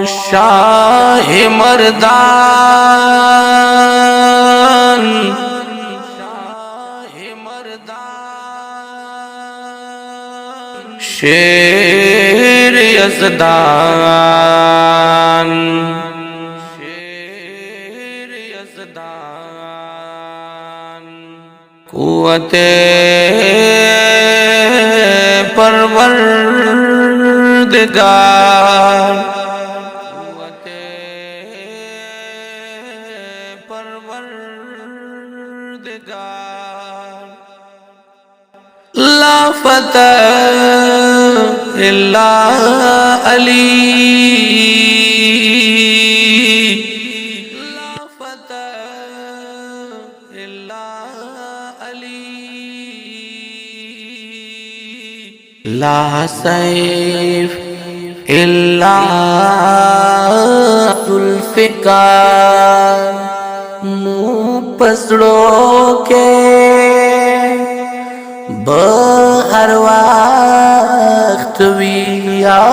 शाह मर्दान, शेर यज़दान, कुव्वते परवरदिगार, ला फतह इल्ला अली, ला फतह इल्ला अली, ला सैफ इल्ला जुल्फ़िकार। मुँह पसड़ों के बहर वक्त या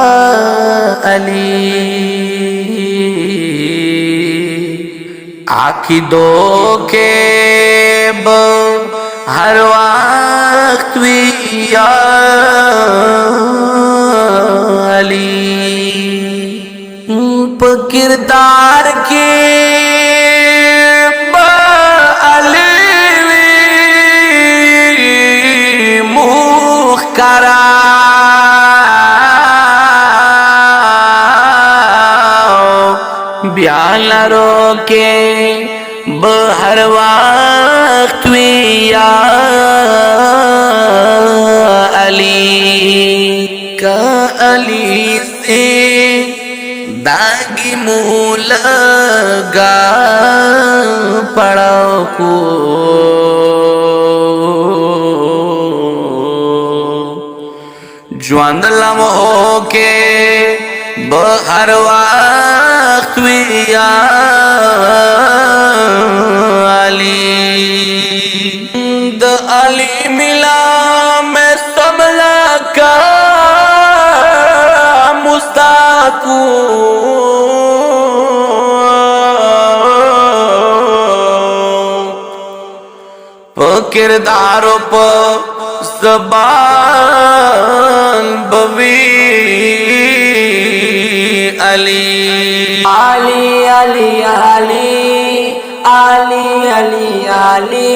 अली, आकिदों के बहर वक्त या अली, किरदार के ब्याल रोके बहर वक्त या अली, का अली से दागी मुँह लगा पड़ो को, ज्वान लम्हों के बहर वक्त या अली, द अली मिला मैं सबला का मुस्ताकू, किरदारों पर ज़बान बवी अली, आली अली आली आली अली आली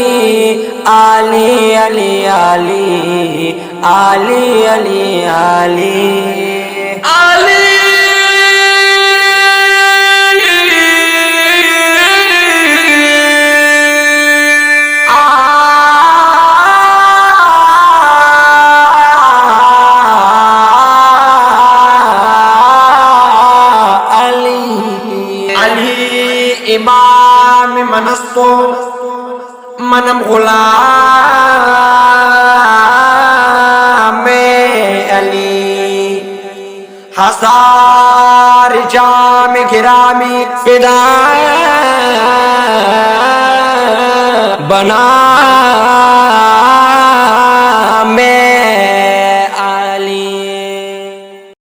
आली अली आली आली अली आली आली इमाम मनस्तो मनम गुलाम अली, हजार जाम गिरामी फिदा बना